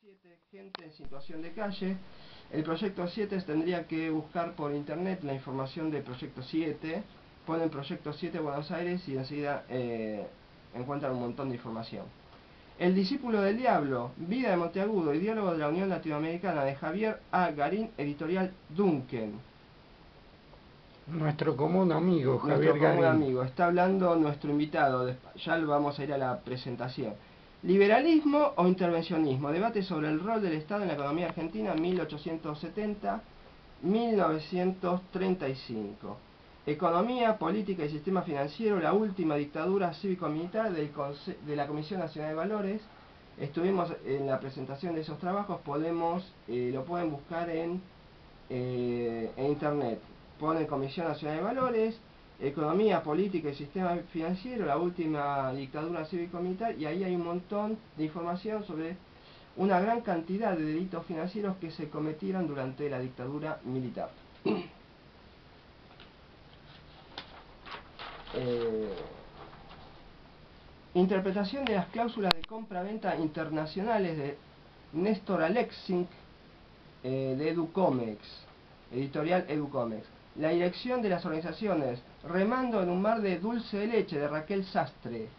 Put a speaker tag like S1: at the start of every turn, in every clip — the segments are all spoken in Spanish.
S1: 7, gente en situación de calle. El proyecto 7 tendría que buscar por internet la información del proyecto 7, ponen proyecto 7 Buenos Aires y enseguida encuentran un montón de información. El discípulo del diablo, vida de Monteagudo y diálogo de la Unión Latinoamericana, de Javier A. Garín, editorial Duncan.
S2: Nuestro común amigo, Javier
S1: Nuestro común
S2: Garín.
S1: amigo. Está hablando nuestro invitado, ya lo vamos a ir a la presentación. Liberalismo o intervencionismo, debate sobre el rol del Estado en la economía argentina 1870-1935. Economía, política y sistema financiero, la última dictadura cívico-militar de la Comisión Nacional de Valores. Estuvimos en la presentación de esos trabajos, lo pueden buscar en internet. Ponen Comisión Nacional de Valores, Economía, Política y Sistema Financiero, la última dictadura cívico-militar, y ahí hay un montón de información sobre una gran cantidad de delitos financieros que se cometieron durante la dictadura militar. Interpretación de las cláusulas de compra-venta internacionales de Néstor Alexink, de Educomex, editorial Educomex. La dirección de las organizaciones Remando en un mar de dulce de leche, de Raquel Sastre.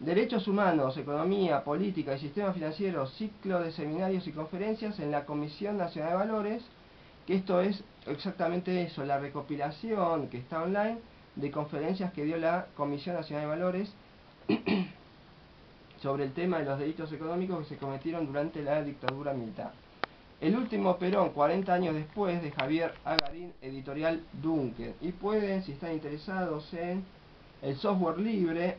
S1: Derechos humanos, economía, política y sistema financiero, ciclo de seminarios y conferencias en la Comisión Nacional de Valores, que esto es exactamente eso, la recopilación que está online de conferencias que dio la Comisión Nacional de Valores sobre el tema de los delitos económicos que se cometieron durante la dictadura militar. El último Perón, 40 años después, de Javier A. Garín, editorial Duncan. Y pueden, si están interesados en el software libre,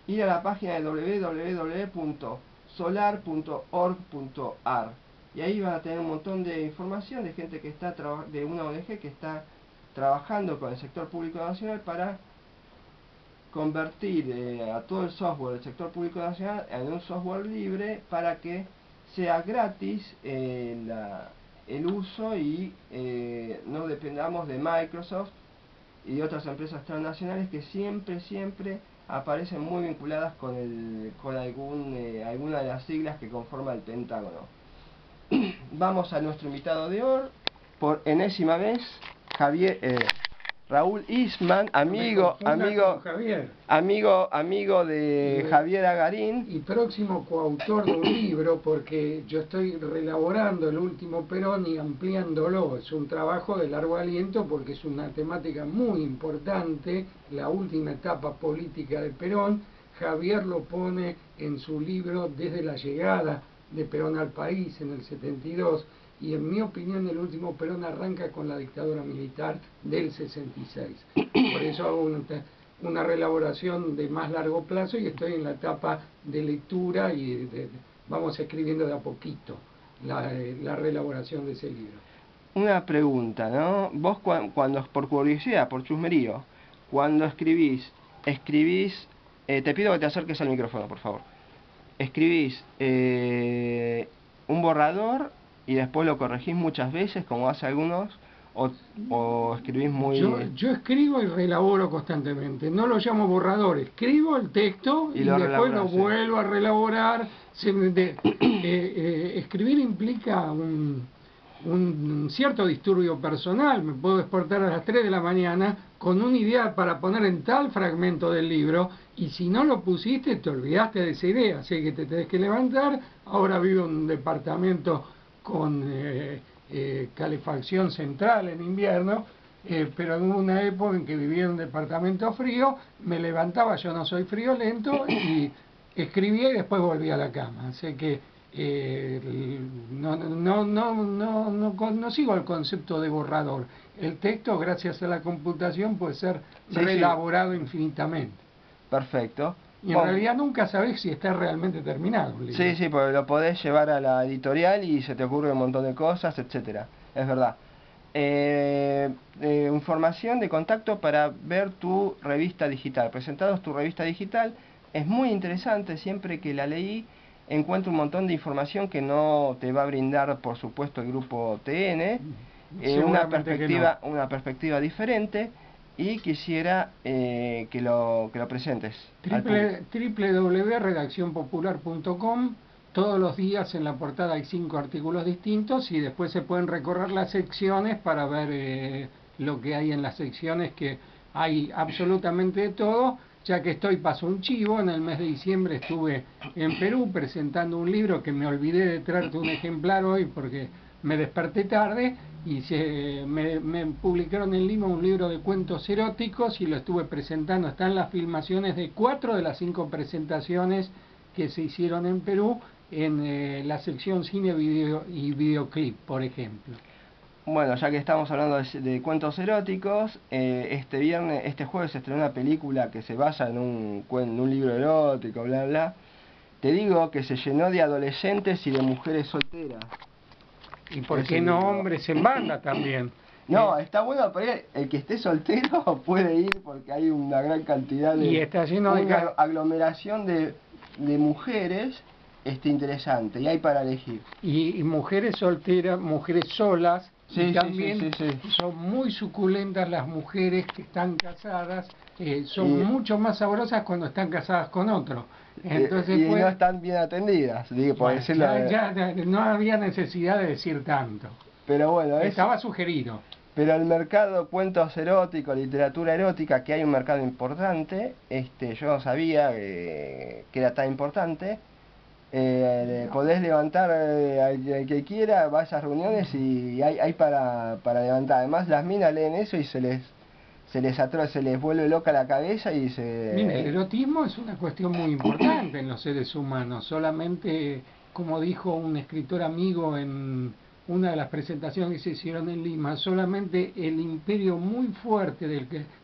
S1: ir a la página de www.solar.org.ar. Y ahí van a tener un montón de información de gente que está de una ONG que está trabajando con el sector público nacional para convertir a todo el software del sector público nacional en un software libre para que sea gratis el uso y no dependamos de Microsoft y de otras empresas transnacionales que siempre aparecen muy vinculadas con alguna de las siglas que conforma el Pentágono. Vamos a nuestro invitado de hoy, por enésima vez, Raúl Eastman, amigo de Javier A. Garín.
S2: Y próximo coautor de un libro, porque yo estoy relaborando el último Perón y ampliándolo. Es un trabajo de largo aliento porque es una temática muy importante, la última etapa política de Perón. Javier lo pone en su libro Desde la llegada de Perón al país en el 72, y en mi opinión el último Perón arranca con la dictadura militar del 66. Por eso hago una relaboración de más largo plazo y estoy en la etapa de lectura y vamos escribiendo de a poquito la relaboración de ese libro.
S1: Una pregunta, ¿no? Vos cuando por curiosidad, por chusmerío, cuando escribís, te pido que te acerques al micrófono, por favor. Escribís un borrador y después lo corregís muchas veces, como hace algunos, o escribís muy...
S2: Yo escribo y relaboro constantemente, no lo llamo borrador, escribo el texto y después lo vuelvo a relaborar. Escribir implica un cierto disturbio personal. Me puedo despertar a las 3 de la mañana con una idea para poner en tal fragmento del libro, y si no lo pusiste te olvidaste de esa idea, así que te tenés que levantar. Ahora vivo en un departamento con calefacción central en invierno, pero en una época en que vivía en un departamento frío, me levantaba, yo no soy friolento, y escribía y después volvía a la cama. Así que no sigo el concepto de borrador. El texto, gracias a la computación, puede ser reelaborado infinitamente.
S1: Perfecto.
S2: Y en realidad nunca sabés si está realmente terminado el libro.
S1: Sí, porque lo podés llevar a la editorial y se te ocurre un montón de cosas, etcétera. Es verdad. Información de contacto para ver tu revista digital. Presentados tu revista digital. Es muy interesante, siempre que la leí encuentro un montón de información que no te va a brindar, por supuesto, el grupo TN. Una perspectiva diferente. Y quisiera que lo presentes.
S2: www.redaccionpopular.com, todos los días en la portada hay 5 artículos distintos y después se pueden recorrer las secciones para ver lo que hay en las secciones, que hay absolutamente de todo. Ya que estoy, paso un chivo, en el mes de diciembre estuve en Perú presentando un libro que me olvidé de traerte un ejemplar hoy porque me desperté tarde, y me publicaron en Lima un libro de cuentos eróticos y lo estuve presentando. Están las filmaciones de 4 de las 5 presentaciones que se hicieron en Perú en la sección cine, video y videoclip, por ejemplo.
S1: Bueno, ya que estamos hablando de cuentos eróticos, este jueves se estrenó una película que se basa en un libro erótico, bla bla. Te digo que se llenó de adolescentes y de mujeres solteras.
S2: ¿Y por qué no hombres en banda también?
S1: No, está bueno, pero el que esté soltero puede ir porque hay una gran cantidad de...
S2: Y está lleno de...
S1: Una aglomeración de mujeres interesante, y hay para elegir.
S2: Y mujeres solteras, mujeres solas,
S1: sí,
S2: y también
S1: sí.
S2: Son muy suculentas las mujeres que están casadas, son mucho más sabrosas cuando están casadas con otro. Entonces,
S1: y no están bien atendidas, digo, por decirlo.
S2: Ya no había necesidad de decir tanto.
S1: Pero bueno,
S2: estaba sugerido.
S1: Pero el mercado cuentos eróticos, literatura erótica, que hay un mercado importante, yo no sabía que era tan importante. Podés levantar al que quiera, va a esas reuniones y hay para levantar. Además, las minas leen eso y se les vuelve loca la cabeza y se...
S2: Mira, el erotismo es una cuestión muy importante en los seres humanos. Solamente, como dijo un escritor amigo en una de las presentaciones que se hicieron en Lima, solamente el imperio muy fuerte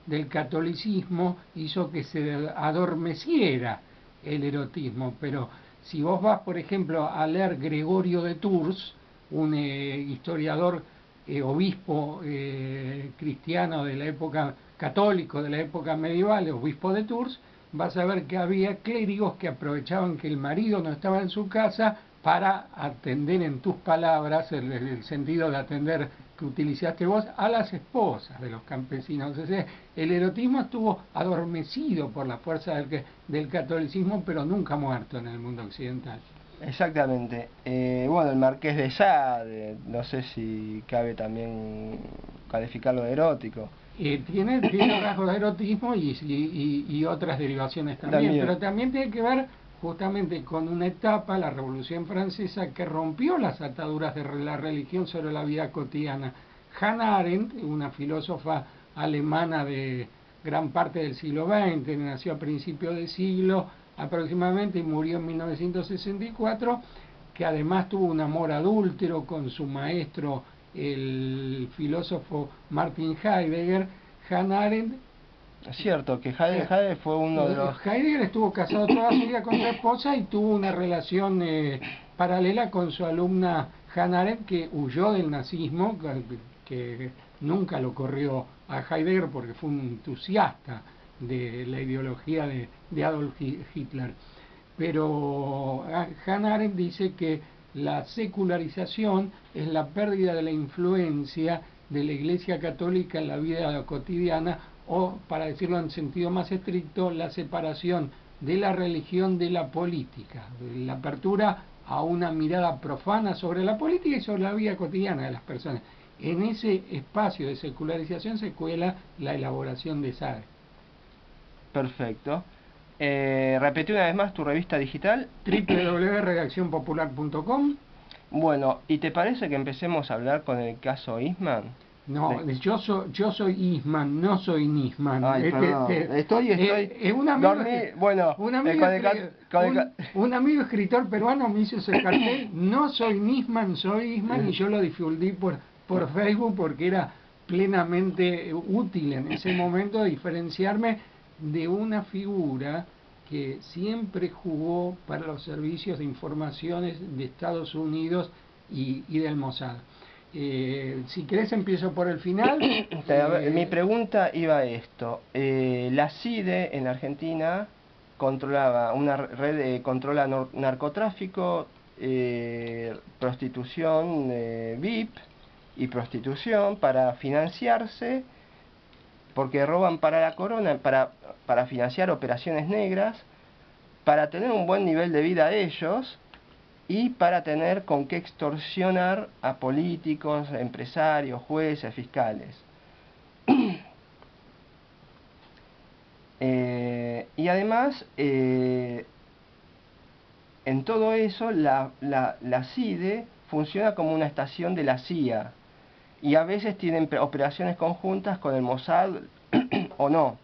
S2: del catolicismo hizo que se adormeciera el erotismo. Pero si vos vas, por ejemplo, a leer Gregorio de Tours, un historiador, obispo cristiano de la época, católico de la época medieval, obispo de Tours, vas a ver que había clérigos que aprovechaban que el marido no estaba en su casa para atender, en tus palabras, el sentido de atender que utilizaste vos, a las esposas de los campesinos. O sea, el erotismo estuvo adormecido por la fuerza del catolicismo, pero nunca muerto en el mundo occidental.
S1: Exactamente. Bueno, el Marqués de Sade, no sé si cabe también calificarlo de erótico.
S2: Tiene rasgos de erotismo y otras derivaciones también, pero también tiene que ver justamente con una etapa, la Revolución Francesa, que rompió las ataduras de la religión sobre la vida cotidiana. Hannah Arendt, una filósofa alemana de gran parte del siglo XX, nació a principios de siglo aproximadamente y murió en 1964, que además tuvo un amor adúltero con su maestro, el filósofo Martin Heidegger. Hannah Arendt...
S1: Es cierto que Heidegger fue uno de los...
S2: Heidegger estuvo casado toda su vida con su esposa y tuvo una relación paralela con su alumna Hannah Arendt, que huyó del nazismo, que nunca lo corrió a Heidegger porque fue un entusiasta de la ideología de Adolf Hitler. Pero Hannah Arendt dice que la secularización es la pérdida de la influencia de la Iglesia Católica en la vida cotidiana, o, para decirlo en sentido más estricto, la separación de la religión de la política, la apertura a una mirada profana sobre la política y sobre la vida cotidiana de las personas. En ese espacio de secularización se cuela la elaboración de Sade.
S1: Perfecto. Repetí una vez más tu revista digital.
S2: www.redaccionpopular.com.
S1: Bueno, ¿y te parece que empecemos a hablar con el caso Eastman?
S2: No, yo soy Eastman, no soy Nisman.
S1: Ay, perdón. Estoy.
S2: Un amigo escritor peruano me hizo ese cartel. No soy Nisman, soy Eastman, y yo lo difundí por Facebook porque era plenamente útil en ese momento diferenciarme de una figura que siempre jugó para los servicios de informaciones de Estados Unidos y del Mossad. Si querés empiezo por el final.
S1: Mi pregunta iba a esto. La CIDE en Argentina controlaba una red, controla narcotráfico, prostitución VIP y prostitución para financiarse, porque roban para la corona, para financiar operaciones negras, para tener un buen nivel de vida ellos y para tener con qué extorsionar a políticos, empresarios, jueces, fiscales. Y además, en todo eso, la CIDE funciona como una estación de la CIA y a veces tienen operaciones conjuntas con el Mossad o no.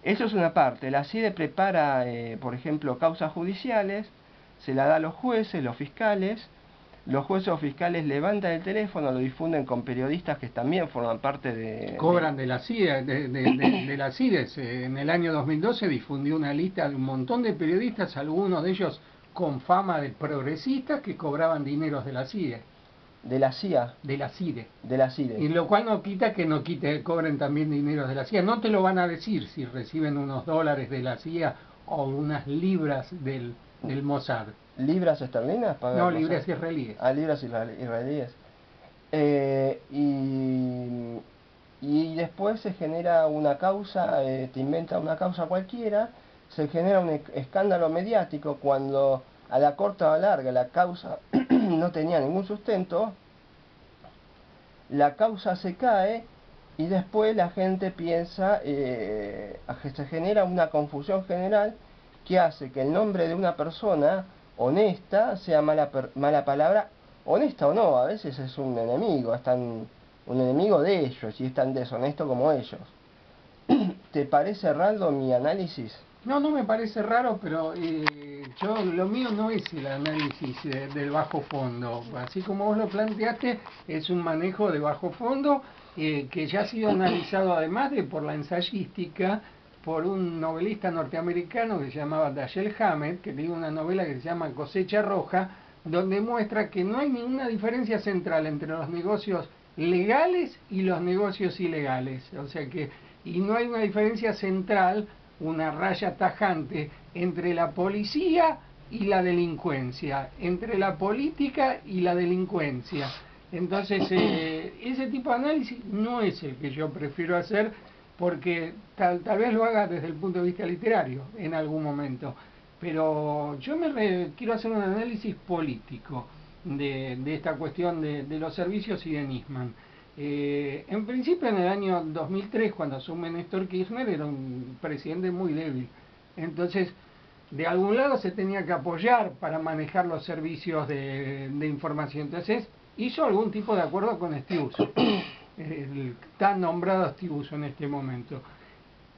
S1: Eso es una parte. La CIDE prepara, por ejemplo, causas judiciales, se la da a los jueces, los fiscales. Los jueces o fiscales levantan el teléfono, lo difunden con periodistas que también forman parte de...
S2: Cobran de la CIDE, de la CIDE. En el año 2012 difundió una lista de un montón de periodistas, algunos de ellos con fama de progresistas, que cobraban dineros de la CIDE.
S1: De la CIA.
S2: De la CIDE.
S1: De la CIDE.
S2: Y lo cual no quita que cobren también dineros de la CIA. No te lo van a decir si reciben unos dólares de la CIA o unas libras del Mossad.
S1: ¿Libras esterlinas?
S2: No, libras israelíes.
S1: Ah, libras israelíes. Y después se genera una causa, te inventa una causa cualquiera, se genera un escándalo mediático cuando a la corta o larga la causa no tenía ningún sustento, la causa se cae y después la gente piensa, se genera una confusión general que hace que el nombre de una persona honesta sea mala palabra, honesta o no, a veces es un enemigo, un enemigo de ellos y es tan deshonesto como ellos. ¿Te parece raro mi análisis?
S2: No, no me parece raro, pero lo mío no es el análisis del bajo fondo. Así como vos lo planteaste, es un manejo de bajo fondo que ya ha sido analizado además de por la ensayística, por un novelista norteamericano que se llamaba Dashiell Hammett, que tiene una novela que se llama Cosecha Roja, donde muestra que no hay ninguna diferencia central entre los negocios legales y los negocios ilegales. O sea que, y no hay una diferencia central, una raya tajante entre la policía y la delincuencia, entre la política y la delincuencia. Entonces, ese tipo de análisis no es el que yo prefiero hacer, porque tal vez lo haga desde el punto de vista literario en algún momento, pero yo quiero hacer un análisis político de esta cuestión de los servicios y de Nisman. En principio, en el año 2003, cuando asume Néstor Kirchner, era un presidente muy débil. Entonces, de algún lado se tenía que apoyar para manejar los servicios de información. Entonces, hizo algún tipo de acuerdo con Estiuso, el tan nombrado Estiuso en este momento.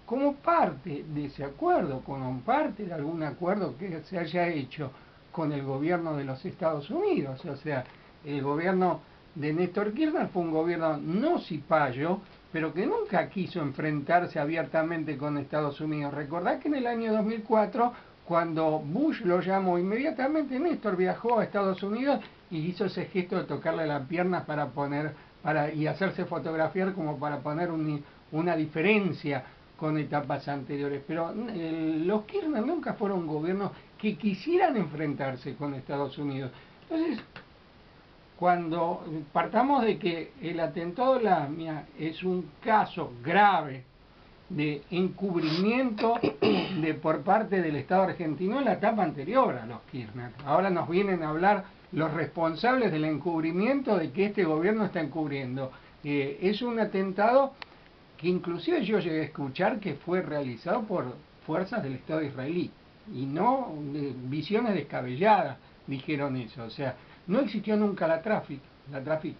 S2: Como parte de ese acuerdo, como parte de algún acuerdo que se haya hecho con el gobierno de los Estados Unidos, o sea, el gobierno de Néstor Kirchner fue un gobierno no cipayo, pero que nunca quiso enfrentarse abiertamente con Estados Unidos. Recordad que en el año 2004, cuando Bush lo llamó, inmediatamente Néstor viajó a Estados Unidos y hizo ese gesto de tocarle las piernas y hacerse fotografiar como para poner una diferencia con etapas anteriores. Pero los Kirchner nunca fueron gobiernos que quisieran enfrentarse con Estados Unidos. Entonces, cuando partamos de que el atentado de la AMIA es un caso grave de encubrimiento por parte del Estado argentino en la etapa anterior a los Kirchner. Ahora nos vienen a hablar los responsables del encubrimiento de que este gobierno está encubriendo. Es un atentado que inclusive yo llegué a escuchar que fue realizado por fuerzas del Estado israelí, y no visiones descabelladas dijeron eso. O sea, no existió nunca la Traffic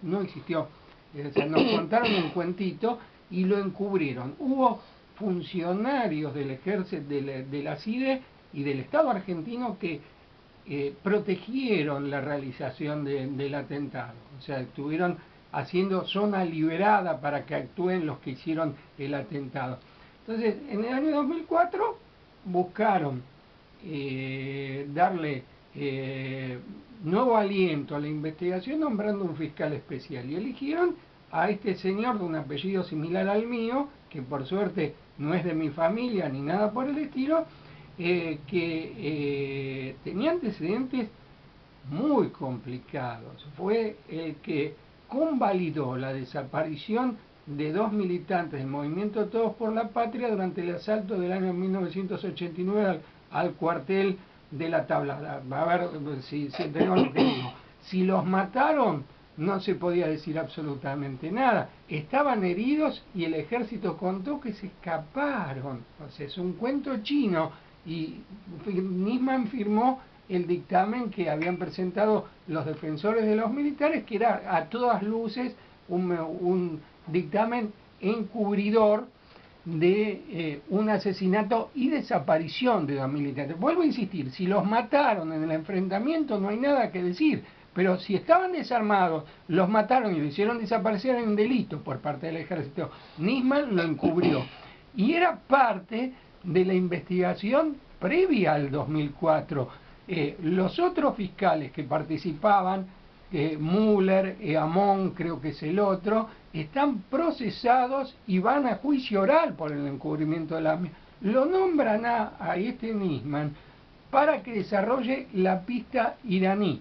S2: no existió. O sea, nos contaron un cuentito y lo encubrieron. Hubo funcionarios del ejército, de la CIDE y del Estado argentino que protegieron la realización del atentado. O sea, estuvieron haciendo zona liberada para que actúen los que hicieron el atentado. Entonces, en el año 2004 buscaron darle nuevo aliento a la investigación nombrando un fiscal especial y eligieron a este señor de un apellido similar al mío, que por suerte no es de mi familia ni nada por el estilo, que tenía antecedentes muy complicados. Fue el que convalidó la desaparición de 2 militantes del movimiento Todos por la Patria durante el asalto del año 1989 al cuartel de la tablada. A ver si entendemos lo que digo. Si los mataron, no se podía decir absolutamente nada. Estaban heridos y el ejército contó que se escaparon. O sea, es un cuento chino. Y Nisman firmó el dictamen que habían presentado los defensores de los militares, que era a todas luces un dictamen encubridor de un asesinato y desaparición de los militares. Vuelvo a insistir, si los mataron en el enfrentamiento no hay nada que decir, pero si estaban desarmados, los mataron y lo hicieron desaparecer en un delito por parte del ejército. Nisman lo encubrió y era parte de la investigación previa al 2004. Los otros fiscales que participaban, Müller, Amon, creo que es el otro, están procesados y van a juicio oral por el encubrimiento de la AMIA. Lo nombran a este Nisman para que desarrolle la pista iraní.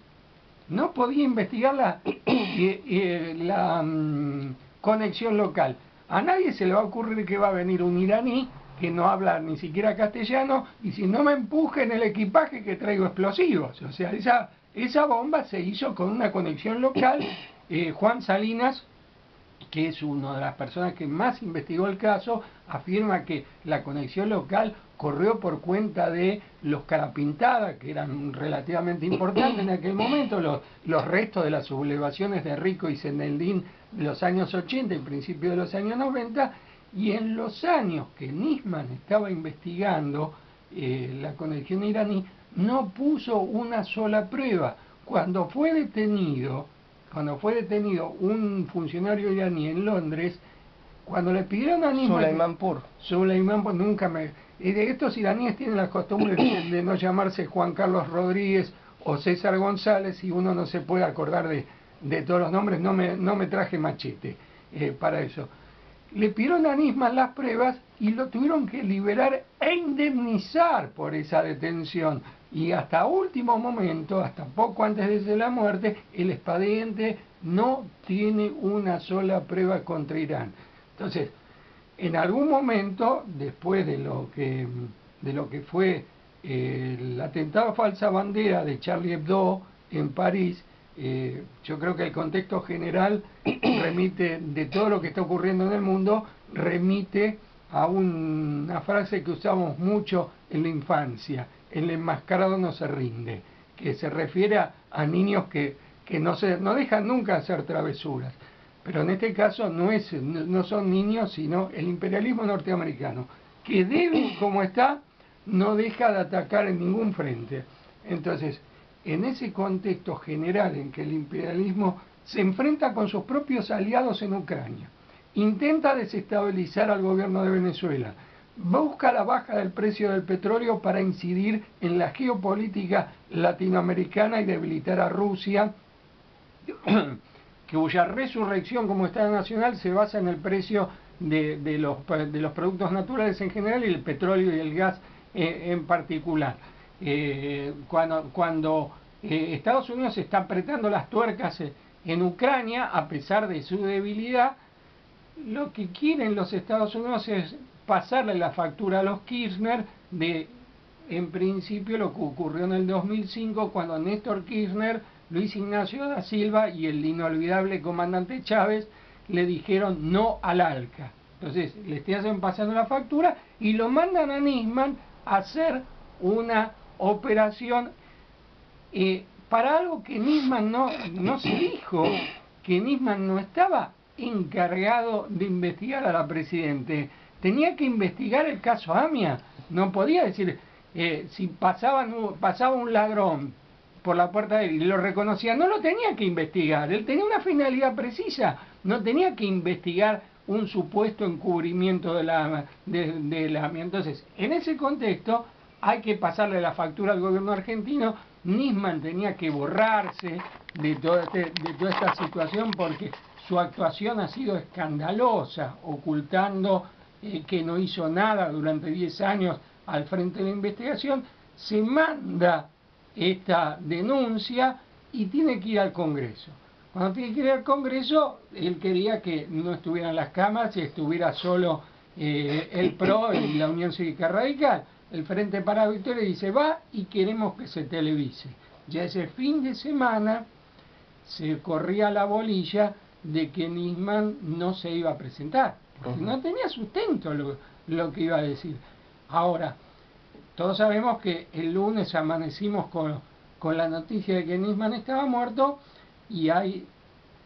S2: No podía investigar la conexión local. A nadie se le va a ocurrir que va a venir un iraní que no habla ni siquiera castellano, y si no me empujen el equipaje que traigo explosivos. O sea, esa bomba se hizo con una conexión local. Juan Salinas, que es una de las personas que más investigó el caso, afirma que la conexión local corrió por cuenta de los Carapintada, que eran relativamente importantes en aquel momento, los restos de las sublevaciones de Rico y Zeneldín de los años 80 y principios de los años 90, y en los años que Nisman estaba investigando la conexión iraní, no puso una sola prueba. Cuando fue detenido un funcionario iraní en Londres, cuando le pidieron a Nisman... Suleimanpur, nunca me... Estos iraníes tienen la costumbre de no llamarse Juan Carlos Rodríguez o César González, y uno no se puede acordar de todos los nombres. No me traje machete para eso. Le pidieron a Nisman las pruebas y lo tuvieron que liberar e indemnizar por esa detención. Y hasta último momento, hasta poco antes de la muerte, el expediente no tiene una sola prueba contra Irán. Entonces, en algún momento, después de lo que fue el atentado a falsa bandera de Charlie Hebdo en París, yo creo que el contexto general remite, de todo lo que está ocurriendo en el mundo, remite a una frase que usamos mucho en la infancia: el enmascarado no se rinde, que se refiere a niños que no dejan nunca hacer travesuras. Pero en este caso no son niños, sino el imperialismo norteamericano, que débil como está, no deja de atacar en ningún frente. Entonces, en ese contexto general en que el imperialismo se enfrenta con sus propios aliados en Ucrania, intenta desestabilizar al gobierno de Venezuela, busca la baja del precio del petróleo para incidir en la geopolítica latinoamericana y debilitar a Rusia, cuya resurrección como Estado Nacional se basa en el precio de los productos naturales en general y el petróleo y el gas en particular. Cuando Estados Unidos está apretando las tuercas en Ucrania, a pesar de su debilidad, lo que quieren los Estados Unidos es pasarle la factura a los Kirchner de, en principio, lo que ocurrió en el 2005, cuando Néstor Kirchner, Luis Ignacio da Silva y el inolvidable comandante Chávez le dijeron no al ALCA. Entonces le están pasando la factura y lo mandan a Nisman a hacer una operación para algo que Nisman no se dijo, que Nisman no estaba encargado de investigar a la Presidente. Tenía que investigar el caso AMIA. No podía decir, si pasaba un ladrón por la puerta de él y lo reconocía, no lo tenía que investigar. Él tenía una finalidad precisa. No tenía que investigar un supuesto encubrimiento de la AMIA. Entonces, en ese contexto, hay que pasarle la factura al gobierno argentino. Nisman tenía que borrarse de toda esta situación porque su actuación ha sido escandalosa, ocultando que no hizo nada durante 10 años al frente de la investigación. Se manda esta denuncia y tiene que ir al Congreso. Cuando tiene que ir al Congreso, él quería que no estuvieran las cámaras y estuviera solo el PRO y la Unión Cívica Radical. el Frente para la Victoria dice, va y queremos que se televise. Ya ese fin de semana se corría la bolilla de que Nisman no se iba a presentar, porque no tenía sustento lo que iba a decir. Ahora, todos sabemos que el lunes amanecimos con la noticia de que Nisman estaba muerto y hay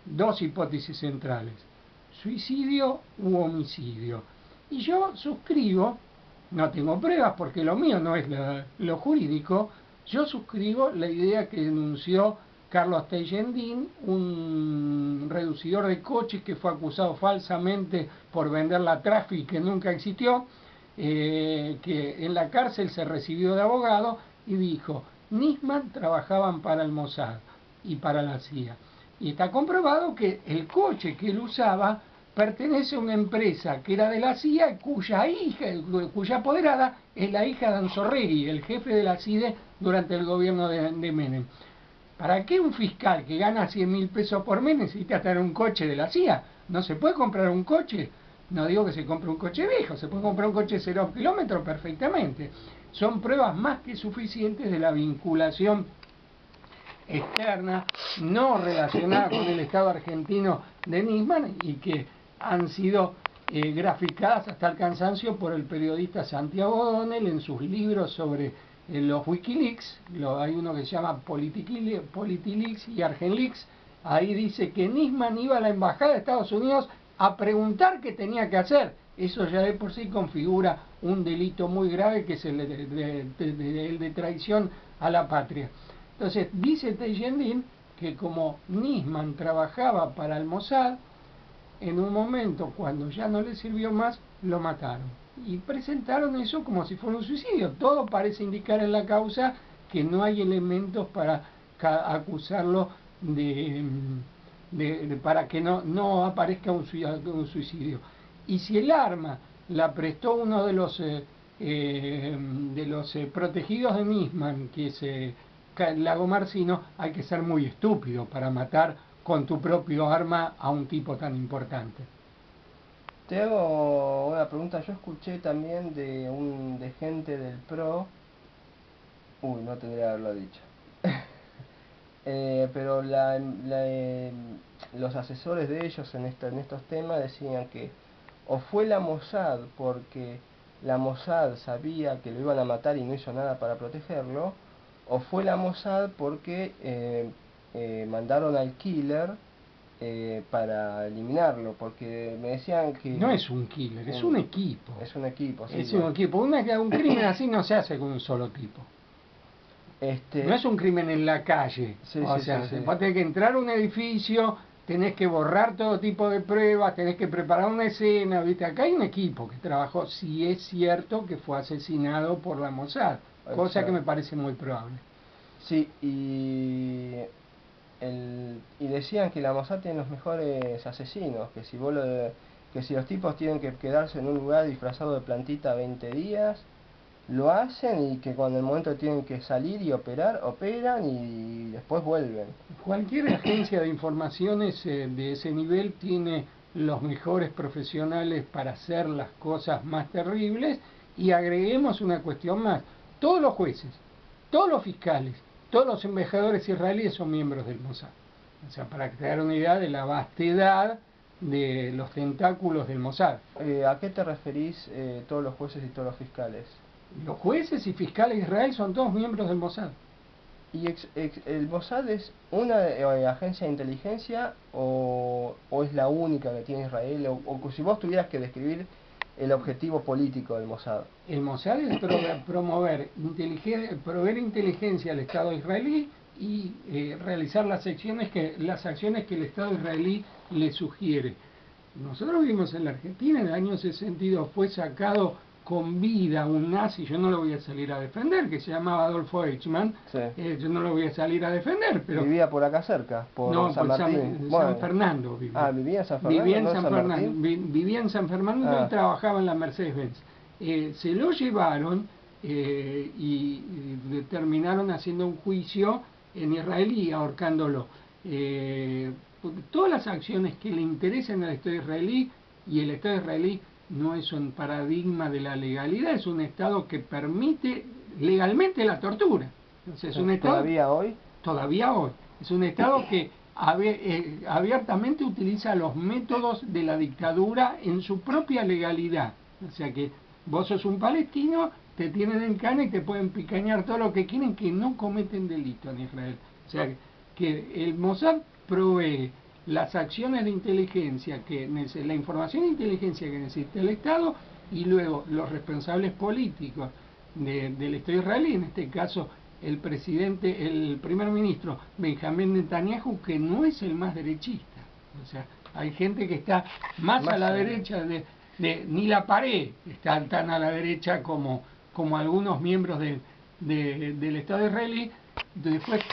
S2: dos hipótesis centrales: suicidio u homicidio. Y yo suscribo, no tengo pruebas porque lo mío no es lo jurídico, yo suscribo la idea que denunció Carlos Teilhendín, un reducidor de coches que fue acusado falsamente por vender la Trafi que nunca existió, que en la cárcel se recibió de abogado y dijo, Nisman trabajaban para el Mossad y para la CIA. Y está comprobado que el coche que él usaba pertenece a una empresa que era de la CIA, cuya apoderada es la hija de Anzorregui, el jefe de la CIDE durante el gobierno de Menem. ¿Para qué un fiscal que gana 100.000 pesos por mes necesita tener un coche de la CIA? ¿No se puede comprar un coche? No digo que se compre un coche viejo, se puede comprar un coche de 0 kilómetros perfectamente. Son pruebas más que suficientes de la vinculación externa, no relacionada con el Estado argentino de Nisman y que han sido graficadas hasta el cansancio por el periodista Santiago O'Donnell en sus libros sobre los Wikileaks. Hay uno que se llama PolitiLeaks y ArgenLeaks. Ahí dice que Nisman iba a la embajada de Estados Unidos a preguntar qué tenía que hacer. Eso ya de por sí configura un delito muy grave, que es el de traición a la patria. Entonces dice Teilhendín que como Nisman trabajaba para el Mossad, en un momento cuando ya no le sirvió más, lo mataron. Y presentaron eso como si fuera un suicidio. Todo parece indicar en la causa que no hay elementos para acusarlo para que no aparezca un suicidio. Y si el arma la prestó uno de los protegidos de Nisman, que es Lago Marcino, hay que ser muy estúpido para matar con tu propio arma a un tipo tan importante.
S1: Te hago una pregunta. Yo escuché también de gente del PRO. No tendría que haberlo dicho. Pero los asesores de ellos en estos temas decían que o fue la Mossad porque la Mossad sabía que lo iban a matar y no hizo nada para protegerlo, o fue la Mossad porque mandaron al killer para eliminarlo, porque me decían que...
S2: No es un killer, es un equipo.
S1: Es un equipo, sí.
S2: Es un equipo. Un crimen así no se hace con un solo tipo. No es un crimen en la calle. Vos tenés que entrar a un edificio, tenés que borrar todo tipo de pruebas, tenés que preparar una escena, ¿viste? Acá hay un equipo que trabajó, si es cierto que fue asesinado por la Mossad, cosa que me parece muy probable.
S1: Sí, y decían que la Mossad tiene los mejores asesinos, que si los tipos tienen que quedarse en un lugar disfrazado de plantita 20 días, lo hacen, y que cuando el momento tienen que salir y operar, operan y después vuelven.
S2: Cualquier agencia de informaciones de ese nivel tiene los mejores profesionales para hacer las cosas más terribles, y agreguemos una cuestión más: todos los jueces, todos los fiscales, todos los embajadores israelíes son miembros del Mossad. O sea, para crear una idea de la vastedad de los tentáculos del Mossad.
S1: ¿A qué te referís todos los jueces y todos los fiscales?
S2: Los jueces y fiscales de Israel son todos miembros del Mossad.
S1: ¿Y el Mossad es una agencia de inteligencia o es la única que tiene Israel? O si vos tuvieras que describir el objetivo político del Mossad.
S2: El Mossad es proveer inteligencia al Estado israelí y realizar las acciones que el Estado israelí le sugiere. Nosotros vimos en la Argentina, en el año 62, fue sacado con vida un nazi, yo no lo voy a salir a defender, que se llamaba Adolfo Eichmann.
S1: Sí.
S2: Yo no lo voy a salir a defender, pero...
S1: Vivía por acá cerca, por San Martín.
S2: San Fernando vivía.
S1: ¿Vivía en San Fernando?
S2: Vivía en San Fernando y trabajaba en la Mercedes-Benz. Se lo llevaron y terminaron haciendo un juicio en Israel y ahorcándolo. Porque todas las acciones que le interesen al Estado israelí, y el Estado israelí no es un paradigma de la legalidad, es un Estado que permite legalmente la tortura. Entonces, es un Estado,
S1: ¿Todavía hoy?
S2: todavía hoy, es un Estado que abiertamente utiliza los métodos de la dictadura en su propia legalidad. O sea que vos sos un palestino, te tienen en cana y te pueden picañar todo lo que quieren, que no cometen delito en Israel. O sea que el Mossad provee las acciones de inteligencia, la información de inteligencia que necesita el Estado, y luego los responsables políticos del Estado israelí, en este caso el primer ministro Benjamín Netanyahu, que no es el más derechista. O sea, hay gente que está más a la derecha ni la pared está tan a la derecha como algunos miembros del Estado israelí. Después